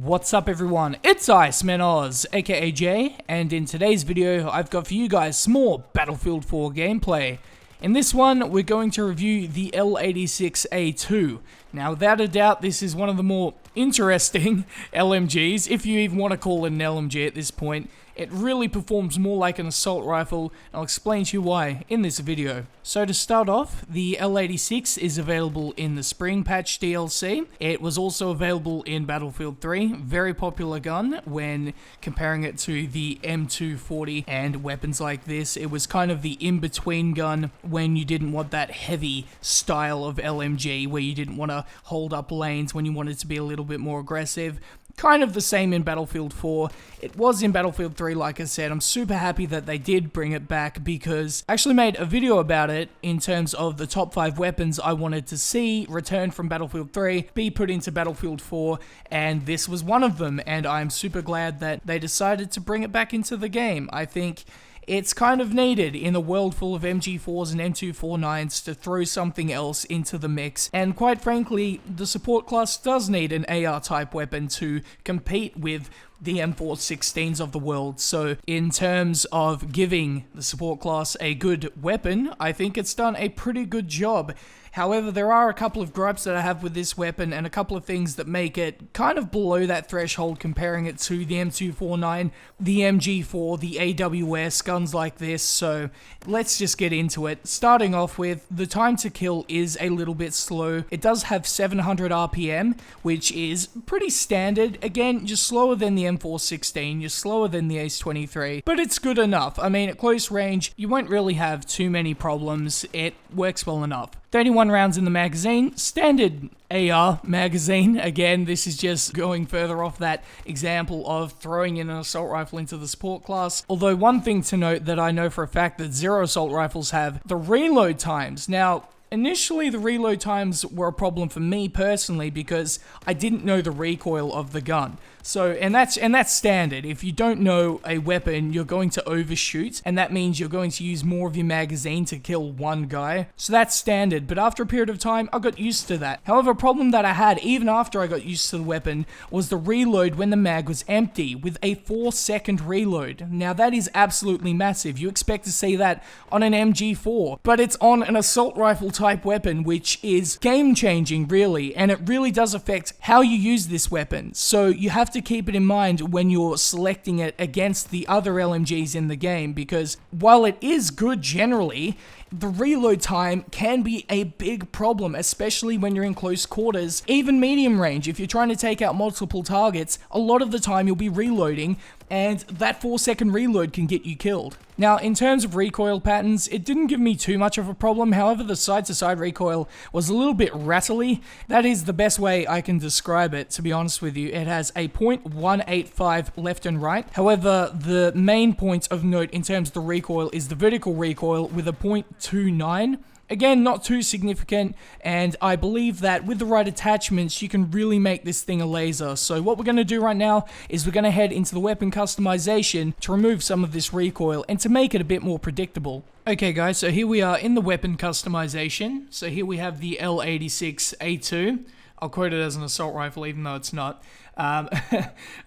What's up everyone, it's Iceman Oz, aka Jay, and in today's video I've got for you guys some more Battlefield 4 gameplay. In this one, we're going to review the L86A2. Now without a doubt, this is one of the more interesting LMGs, if you even want to call it an LMG at this point. It really performs more like an assault rifle, and I'll explain to you why in this video. So to start off, the L86 is available in the Spring Patch DLC. It was also available in Battlefield 3, very popular gun when comparing it to the M240 and weapons like this. It was kind of the in-between gun when you didn't want that heavy style of LMG, where you didn't want to hold up lanes when you wanted to be a little bit more aggressive. Kind of the same in Battlefield 4. It was in Battlefield 3, like I said. I'm super happy that they did bring it back because I actually made a video about it in terms of the top 5 weapons I wanted to see return from Battlefield 3, be put into Battlefield 4, and this was one of them, and I'm super glad that they decided to bring it back into the game. I think it's kind of needed in a world full of MG4s and M249s to throw something else into the mix, and quite frankly, the support class does need an AR type weapon to compete with the M416s of the world. So in terms of giving the support class a good weapon, I think it's done a pretty good job. However, there are a couple of gripes that I have with this weapon and a couple of things that make it kind of below that threshold comparing it to the M249, the MG4, the AWS, guns like this. So let's just get into it. Starting off with, the time to kill is a little bit slow. It does have 700 RPM, which is pretty standard. Again, just slower than the M416, you're slower than the Ace-23, but it's good enough. I mean, at close range, you won't really have too many problems. It works well enough. 31 rounds in the magazine, standard AR magazine. Again, this is just going further off that example of throwing in an assault rifle into the support class. Although one thing to note that I know for a fact that zero assault rifles have, the reload times. Now, initially, the reload times were a problem for me personally because I didn't know the recoil of the gun. So, and that's standard. If you don't know a weapon, you're going to overshoot, and that means you're going to use more of your magazine to kill one guy. So that's standard, but after a period of time, I got used to that. However, a problem that I had, even after I got used to the weapon, was the reload when the mag was empty, with a 4-second reload. Now, that is absolutely massive. You expect to see that on an MG4, but it's on an assault rifle type weapon, which is game-changing, really, and it really does affect how you use this weapon. So you have to keep it in mind when you're selecting it against the other LMGs in the game, because while it is good generally, the reload time can be a big problem, especially when you're in close quarters. Even medium range, if you're trying to take out multiple targets, a lot of the time you'll be reloading, and that 4-second reload can get you killed. Now, in terms of recoil patterns, it didn't give me too much of a problem. However, the side-to-side recoil was a little bit rattly. That is the best way I can describe it, to be honest with you. It has a .185 left and right. However, the main point of note in terms of the recoil is the vertical recoil with a .29. Again, not too significant, and I believe that with the right attachments, you can really make this thing a laser. So what we're going to do right now is we're going to head into the weapon customization to remove some of this recoil and to make it a bit more predictable. Okay guys, so here we are in the weapon customization. So here we have the L86A2. I'll quote it as an assault rifle even though it's not.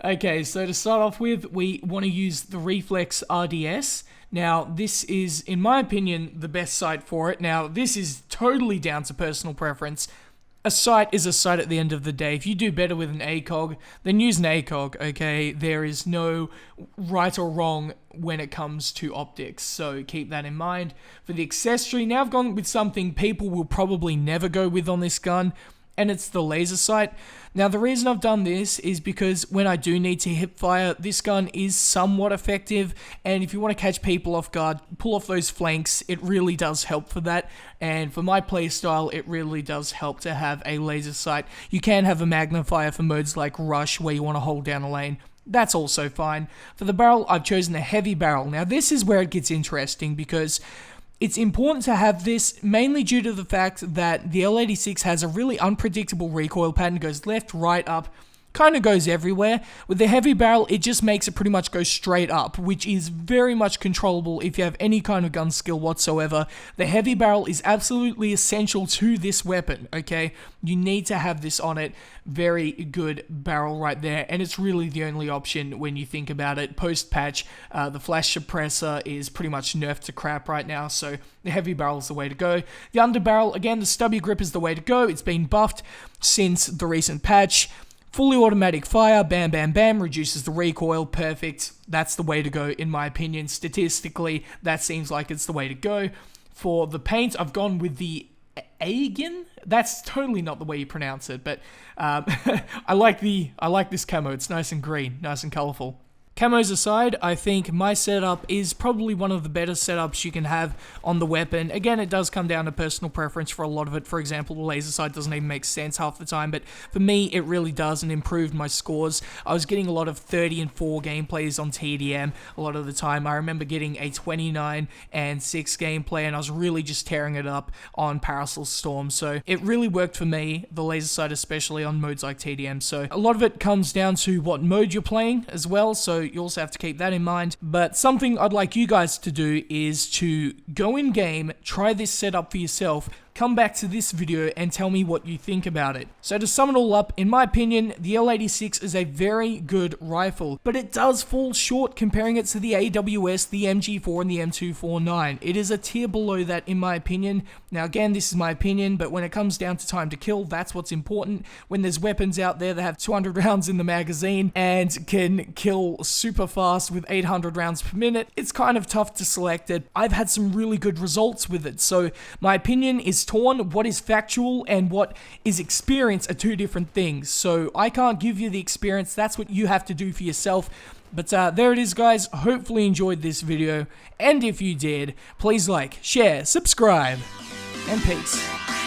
Okay, so to start off with, we want to use the Reflex RDS. Now, this is, in my opinion, the best sight for it. Now, this is totally down to personal preference. A sight is a sight at the end of the day. If you do better with an ACOG, then use an ACOG, okay? There is no right or wrong when it comes to optics, so keep that in mind. For the accessory, now I've gone with something people will probably never go with on this gun, and it's the laser sight. Now, the reason I've done this is because when I do need to hip fire, this gun is somewhat effective, and if you want to catch people off guard, pull off those flanks, it really does help for that, and for my playstyle, it really does help to have a laser sight. You can have a magnifier for modes like Rush, where you want to hold down a lane. That's also fine. For the barrel, I've chosen a heavy barrel. Now, this is where it gets interesting, because it's important to have this mainly due to the fact that the L86 has a really unpredictable recoil pattern. It goes left, right, up, kind of goes everywhere. With the heavy barrel, it just makes it pretty much go straight up, which is very much controllable if you have any kind of gun skill whatsoever. The heavy barrel is absolutely essential to this weapon, okay? You need to have this on it. Very good barrel right there, and it's really the only option when you think about it. Post-patch, the flash suppressor is pretty much nerfed to crap right now, so the heavy barrel is the way to go. The underbarrel, again, the stubby grip is the way to go. It's been buffed since the recent patch. Fully automatic fire, bam, bam, bam, reduces the recoil, perfect. That's the way to go, in my opinion. Statistically, that seems like it's the way to go. For the paint, I've gone with the Agen? That's totally not the way you pronounce it, but I like this camo. It's nice and green, nice and colorful. Camos aside, I think my setup is probably one of the better setups you can have on the weapon. Again, it does come down to personal preference for a lot of it. For example, the laser sight doesn't even make sense half the time, but for me, it really does and improved my scores. I was getting a lot of 30 and 4 gameplays on TDM a lot of the time. I remember getting a 29 and 6 gameplay, and I was really just tearing it up on Parasol Storm. So it really worked for me, the laser sight especially on modes like TDM. So a lot of it comes down to what mode you're playing as well. So you also have to keep that in mind. But something I'd like you guys to do is to go in game, try this setup for yourself, come back to this video and tell me what you think about it. So to sum it all up, in my opinion, the L86 is a very good rifle, but it does fall short comparing it to the AWS, the MG4, and the M249. It is a tier below that in my opinion. Now again, this is my opinion, but when it comes down to time to kill, that's what's important. When there's weapons out there that have 200 rounds in the magazine and can kill super fast with 800 rounds per minute, it's kind of tough to select it. I've had some really good results with it, so my opinion is torn. What is factual and what is experience are two different things. So I can't give you the experience. That's what you have to do for yourself. But there it is, guys. Hopefully you enjoyed this video. And if you did, please like, share, subscribe, and peace.